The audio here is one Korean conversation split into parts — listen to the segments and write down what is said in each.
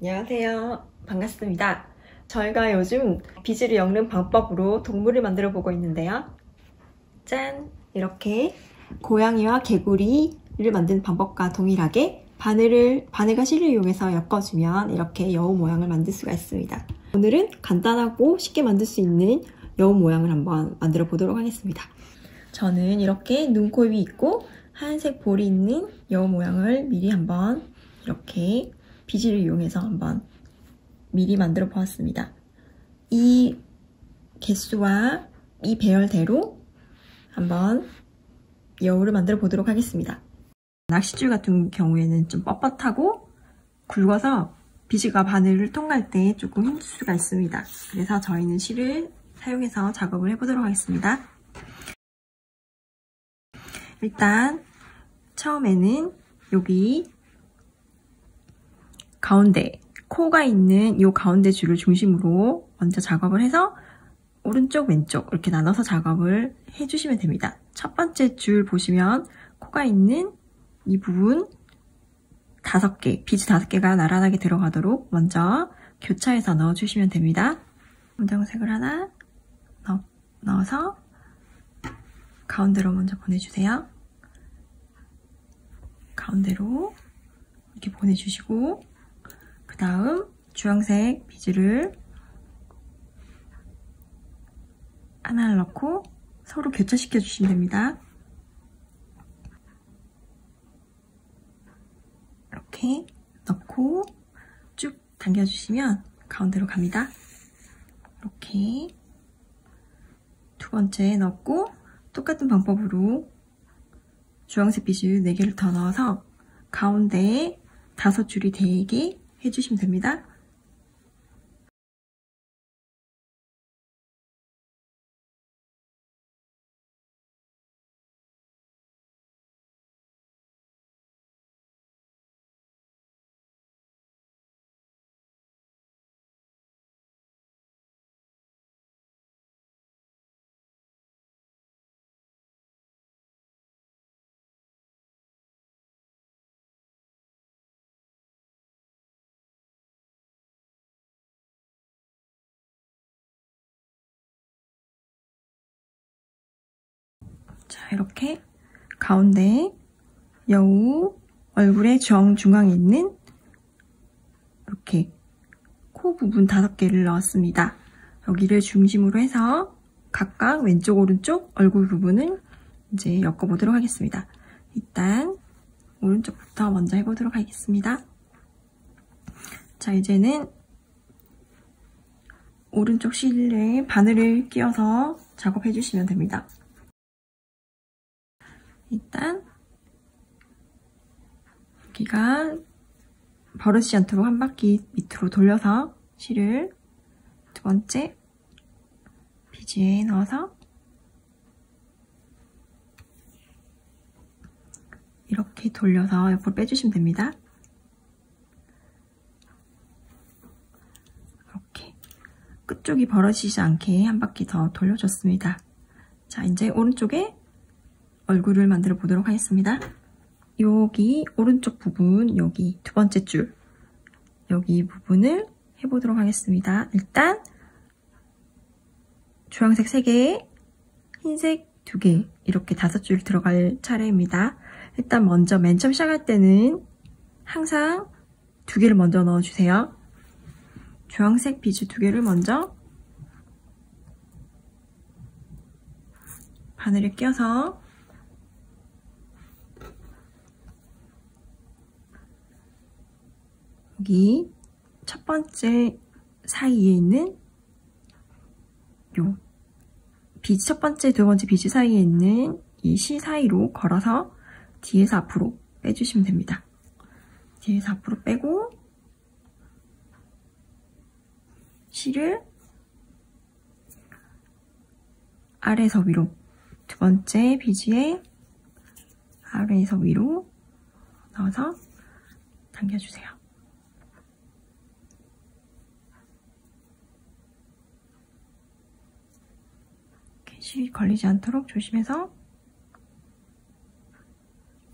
안녕하세요. 반갑습니다. 저희가 요즘 비즈를 엮는 방법으로 동물을 만들어 보고 있는데요. 짠! 이렇게 고양이와 개구리를 만드는 방법과 동일하게 바늘과 실을 이용해서 엮어주면 이렇게 여우 모양을 만들 수가 있습니다. 오늘은 간단하고 쉽게 만들 수 있는 여우 모양을 한번 만들어 보도록 하겠습니다. 저는 이렇게 눈, 코, 입이 있고 하얀색 볼이 있는 여우 모양을 미리 한번 이렇게 비즈를 이용해서 한번 미리 만들어 보았습니다. 이 개수와 이 배열대로 한번 여우를 만들어 보도록 하겠습니다. 낚싯줄 같은 경우에는 좀 뻣뻣하고 굵어서 비즈가 바늘을 통과할 때 조금 힘들 수가 있습니다. 그래서 저희는 실을 사용해서 작업을 해보도록 하겠습니다. 일단 처음에는 여기 가운데 코가 있는 이 가운데 줄을 중심으로 먼저 작업을 해서 오른쪽 왼쪽 이렇게 나눠서 작업을 해주시면 됩니다. 첫 번째 줄 보시면 코가 있는 이 부분 5개, 비즈 5개가 나란하게 들어가도록 먼저 교차해서 넣어주시면 됩니다. 검정색을 하나 넣어서 가운데로 먼저 보내주세요. 가운데로 이렇게 보내주시고 그 다음 주황색 비즈를 하나를 넣고 서로 교차시켜 주시면 됩니다. 이렇게 넣고 쭉 당겨주시면 가운데로 갑니다. 이렇게 두 번째 넣고 똑같은 방법으로 주황색 비즈 4개를 더 넣어서 가운데에 5줄이 되게 해주시면 됩니다. 자, 이렇게 가운데 여우 얼굴의 중앙에 있는 이렇게 코 부분 5개를 넣었습니다. 여기를 중심으로 해서 각각 왼쪽 오른쪽 얼굴 부분을 이제 엮어보도록 하겠습니다. 일단 오른쪽부터 먼저 해보도록 하겠습니다. 자, 이제는 오른쪽 실에 바늘을 끼워서 작업해 주시면 됩니다. 일단 여기가 벌어지지 않도록 한 바퀴 밑으로 돌려서 실을 두 번째 비즈에 넣어서 이렇게 돌려서 옆으로 빼주시면 됩니다. 이렇게 끝쪽이 벌어지지 않게 한 바퀴 더 돌려줬습니다. 자, 이제 오른쪽에 얼굴을 만들어 보도록 하겠습니다. 여기 오른쪽 부분, 여기 두 번째 줄, 여기 부분을 해보도록 하겠습니다. 일단 주황색 3개, 흰색 2개 이렇게 5줄 들어갈 차례입니다. 일단 먼저 맨 처음 시작할 때는 항상 2개를 먼저 넣어주세요. 주황색 비즈 2개를 먼저 바늘에 껴서 여기 첫 번째 사이에 있는 요 비즈 첫 번째, 두 번째 비즈 사이에 있는 이 실 사이로 걸어서 뒤에서 앞으로 빼주시면 됩니다. 뒤에서 앞으로 빼고 실을 아래에서 위로 두 번째 비즈에 아래에서 위로 넣어서 당겨주세요. 실 걸리지 않도록 조심해서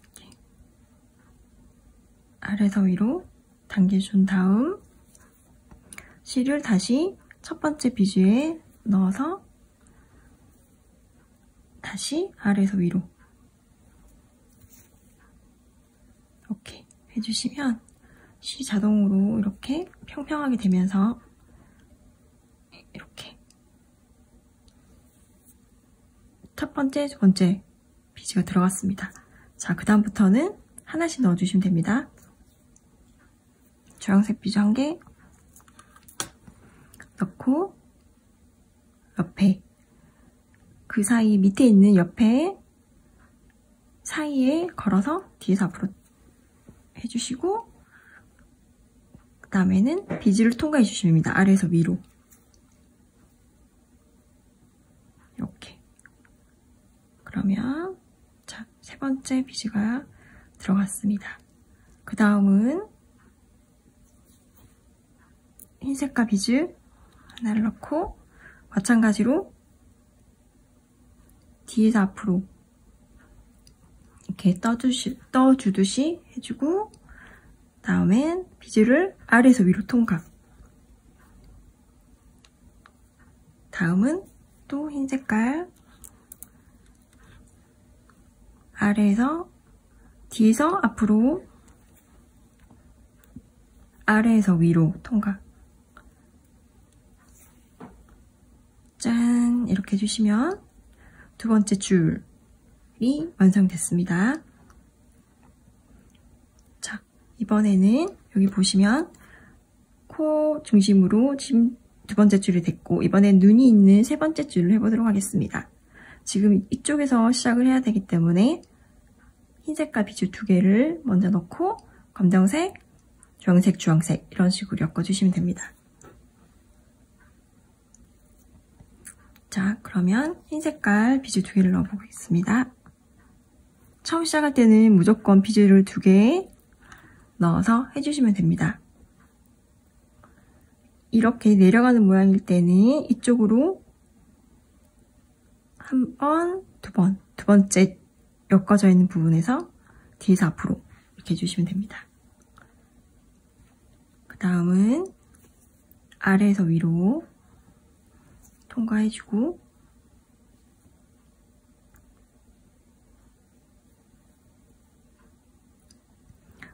이렇게 아래에서 위로 당겨준 다음 실을 다시 첫 번째 비즈에 넣어서 다시 아래에서 위로 이렇게 해주시면 실이 자동으로 이렇게 평평하게 되면서 이렇게 첫 번째, 두 번째 비즈가 들어갔습니다. 자, 그 다음부터는 하나씩 넣어주시면 됩니다. 주황색 비즈 1개 넣고 옆에 그 사이 밑에 있는 옆에 사이에 걸어서 뒤에서 앞으로 해주시고 그 다음에는 비즈를 통과해 주시면 됩니다. 아래에서 위로 이렇게. 그러면 자, 세 번째 비즈가 들어갔습니다. 그 다음은 흰색깔 비즈 하나를 넣고 마찬가지로 뒤에서 앞으로 이렇게 떠주듯이 해주고 다음엔 비즈를 아래에서 위로 통각. 다음은 또 흰색깔 아래에서 뒤에서 앞으로 아래에서 위로 통각. 짠! 이렇게 해주시면 두 번째 줄이 완성됐습니다. 자, 이번에는 여기 보시면 코 중심으로 지금 두 번째 줄이 됐고 이번엔 눈이 있는 세 번째 줄을 해보도록 하겠습니다. 지금 이쪽에서 시작을 해야 되기 때문에 흰색깔 비즈 2개를 먼저 넣고 검정색, 주황색, 주황색 이런 식으로 엮어주시면 됩니다. 자, 그러면 흰색깔 비즈 2개를 넣어보겠습니다. 처음 시작할 때는 무조건 비즈를 2개 넣어서 해주시면 됩니다. 이렇게 내려가는 모양일 때는 이쪽으로 한 번, 두 번째 엮어져 있는 부분에서 뒤에서 앞으로 이렇게 해주시면 됩니다. 그 다음은 아래에서 위로 통과해주고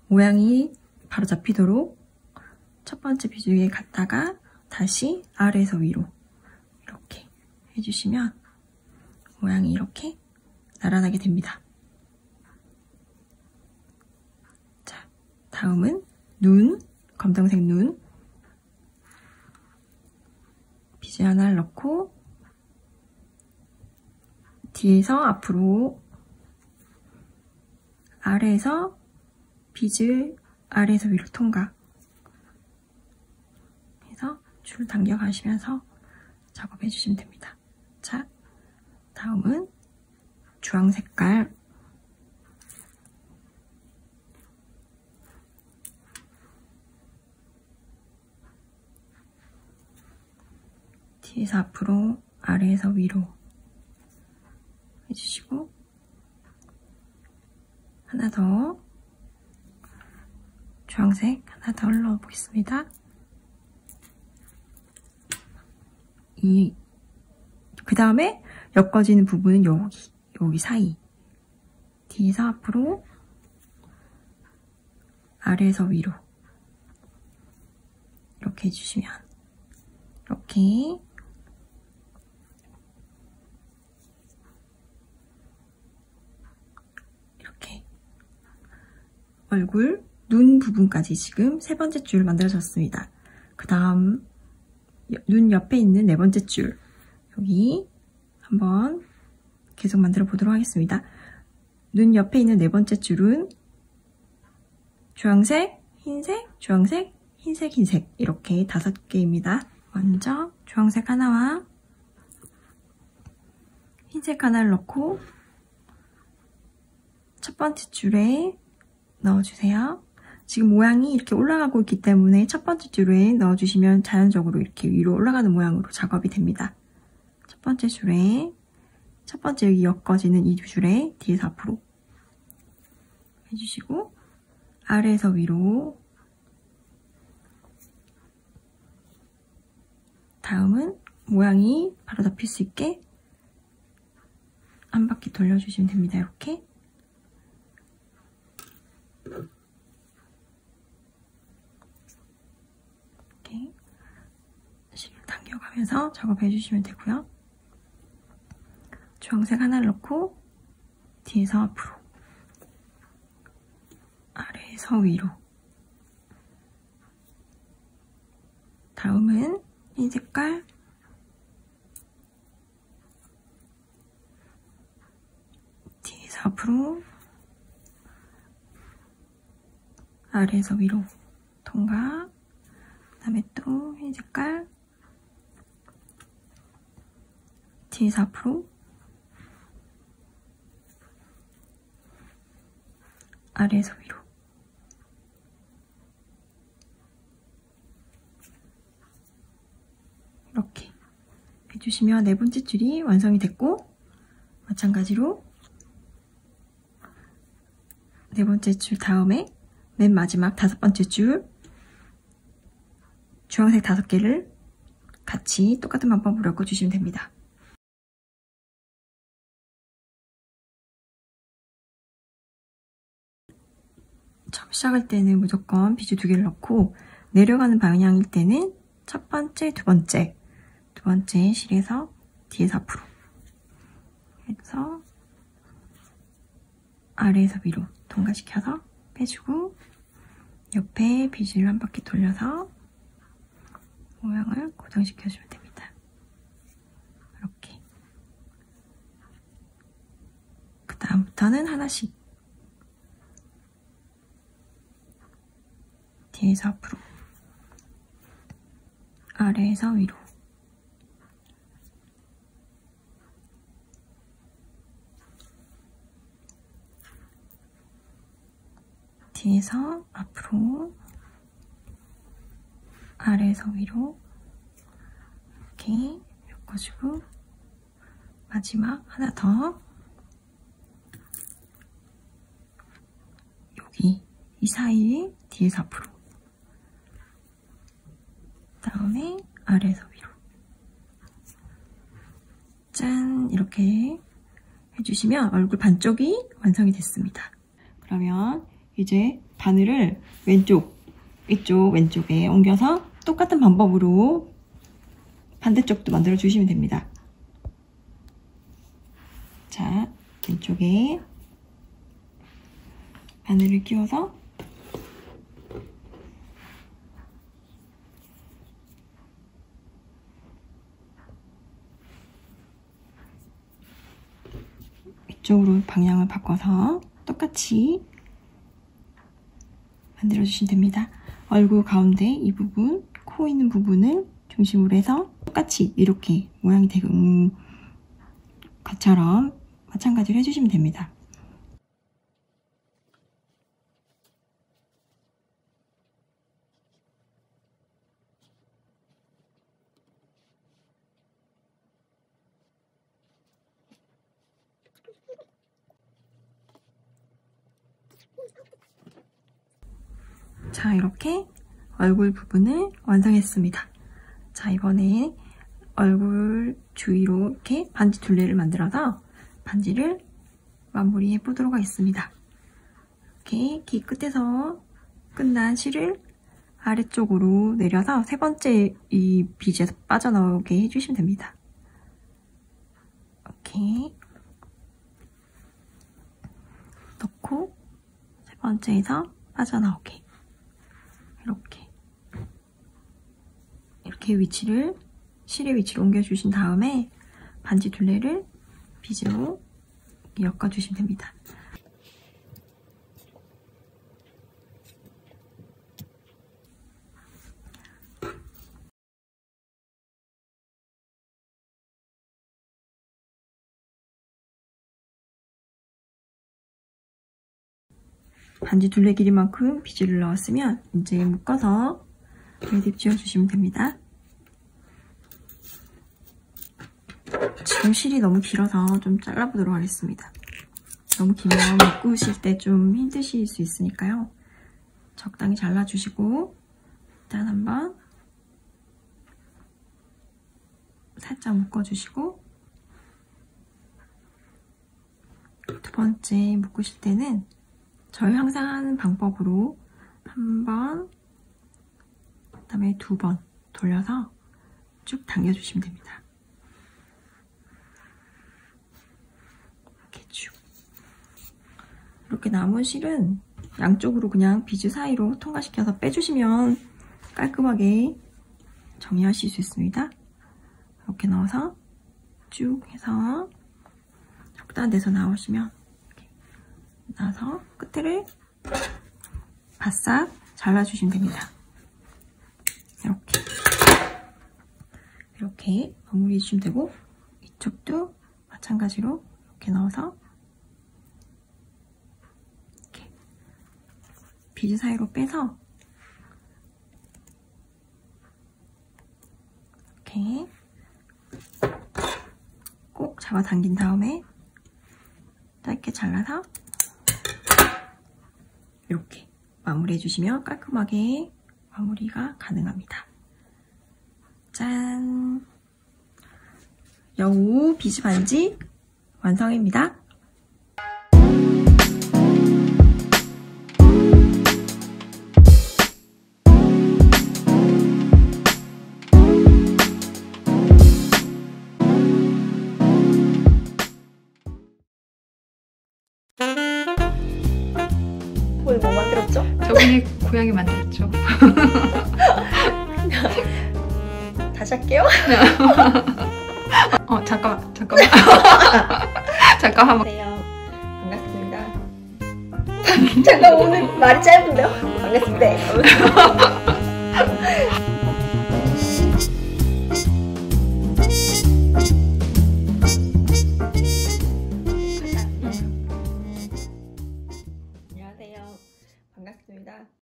모양이 바로 잡히도록 첫 번째 비즈에 갔다가 다시 아래에서 위로 이렇게 해주시면 모양이 이렇게 나란하게 됩니다. 자, 다음은 눈, 검정색 눈 비즈 하나를 넣고 뒤에서 앞으로 아래에서 비즈 아래에서 위로 통각 해서 줄 당겨 가시면서 작업해 주시면 됩니다. 자, 다음은 주황 색깔 뒤에서 앞으로 아래에서 위로 해주시고 하나 더 주황색 하나 더 넣어보겠습니다. 그 다음에 엮어지는 부분은 여기 사이 뒤에서 앞으로 아래에서 위로 이렇게 해주시면 이렇게 얼굴, 눈 부분까지 지금 세 번째 줄 만들어졌습니다. 그 다음 눈 옆에 있는 네 번째 줄 여기 한번 계속 만들어 보도록 하겠습니다. 눈 옆에 있는 네 번째 줄은 주황색, 흰색, 주황색, 흰색, 흰색 이렇게 5개입니다. 먼저 주황색 하나와 흰색 하나를 넣고 첫 번째 줄에 넣어주세요. 지금 모양이 이렇게 올라가고 있기 때문에 첫 번째 줄에 넣어주시면 자연적으로 이렇게 위로 올라가는 모양으로 작업이 됩니다. 첫 번째 줄에 첫 번째 여기 엮어지는 이 줄에 뒤에서 앞으로 해주시고 아래에서 위로 다음은 모양이 바로 잡힐 수 있게 한 바퀴 돌려주시면 됩니다. 이렇게. 이렇게 실을 당겨가면서 작업해 주시면 되고요. 주황색 하나를 넣고 뒤에서 앞으로, 아래에서 위로. 다음은 흰 색깔, 뒤에서 앞으로, 아래에서 위로 통과. 그 다음에 또 흰 색깔, 뒤에서 앞으로, 아래에서 위로. 이렇게 해주시면 네 번째 줄이 완성이 됐고, 마찬가지로 네 번째 줄 다음에 맨 마지막 다섯 번째 줄 주황색 5개를 같이 똑같은 방법으로 엮어주시면 됩니다. 처음 시작할 때는 무조건 비즈 2개를 넣고, 내려가는 방향일 때는 첫 번째, 두 번째 실에서 뒤에서 앞으로 해서 아래에서 위로 통과시켜서 빼주고, 옆에 비즈를 한 바퀴 돌려서 모양을 고정시켜주면 됩니다. 이렇게. 그 다음부터는 하나씩 뒤에서 앞으로, 아래에서 위로, 뒤에서 앞으로, 아래에서 위로 이렇게 엮어주고, 마지막 하나 더, 여기 이 사이에 뒤에서 앞으로, 다음에 아래에서 위로. 짠! 이렇게 해주시면 얼굴 반쪽이 완성이 됐습니다. 그러면 이제 바늘을 이쪽 왼쪽에 옮겨서 똑같은 방법으로 반대쪽도 만들어 주시면 됩니다. 자, 왼쪽에 바늘을 끼워서 이쪽으로 방향을 바꿔서 똑같이 만들어주시면 됩니다. 얼굴 가운데 이 부분, 코 있는 부분을 중심으로 해서 똑같이 이렇게 모양이 되는 것처럼 마찬가지로 해주시면 됩니다. 자, 이렇게 얼굴 부분을 완성했습니다. 자, 이번에 얼굴 주위로 이렇게 반지 둘레를 만들어서 반지를 마무리해 보도록 하겠습니다. 이렇게 귀 끝에서 끝난 실을 아래쪽으로 내려서 세 번째 이 비즈에서 빠져나오게 해주시면 됩니다. 이렇게 넣고 세 번째에서 빠져나오게 이렇게 위치를, 실의 위치를 옮겨주신 다음에 반지 둘레를 비즈로 엮어주시면 됩니다. 반지 둘레 길이만큼 비즈를 넣었으면 이제 묶어서 매듭 지어주시면 됩니다. 지금 실이 너무 길어서 좀 잘라보도록 하겠습니다. 너무 길면 묶으실 때 좀 힘드실 수 있으니까요. 적당히 잘라주시고 일단 한번 살짝 묶어주시고, 두 번째 묶으실 때는 저희 항상 하는 방법으로 한 번, 그 다음에 두 번 돌려서 쭉 당겨주시면 됩니다. 이렇게 쭉. 이렇게 남은 실은 양쪽으로 그냥 비즈 사이로 통과시켜서 빼주시면 깔끔하게 정리하실 수 있습니다. 이렇게 넣어서 쭉 해서 적당한 데서 나오시면 이렇게 나서 끝을 바싹 잘라주시면 됩니다. 이렇게 마무리 해주시면 되고, 이쪽도 마찬가지로 이렇게 넣어서 이렇게 비즈 사이로 빼서 이렇게 꼭 잡아당긴 다음에 짧게 잘라서 이렇게 마무리 해주시면 깔끔하게 마무리가 가능합니다. 짠! 여우 비즈 반지 완성입니다. 오늘 뭐 만들었죠? 저번에 고양이 만들었죠. 다시 할게요. 잠깐만. 잠깐만. 반갑습니다. 잠깐 오늘 말이 짧은데요? 반갑습니다.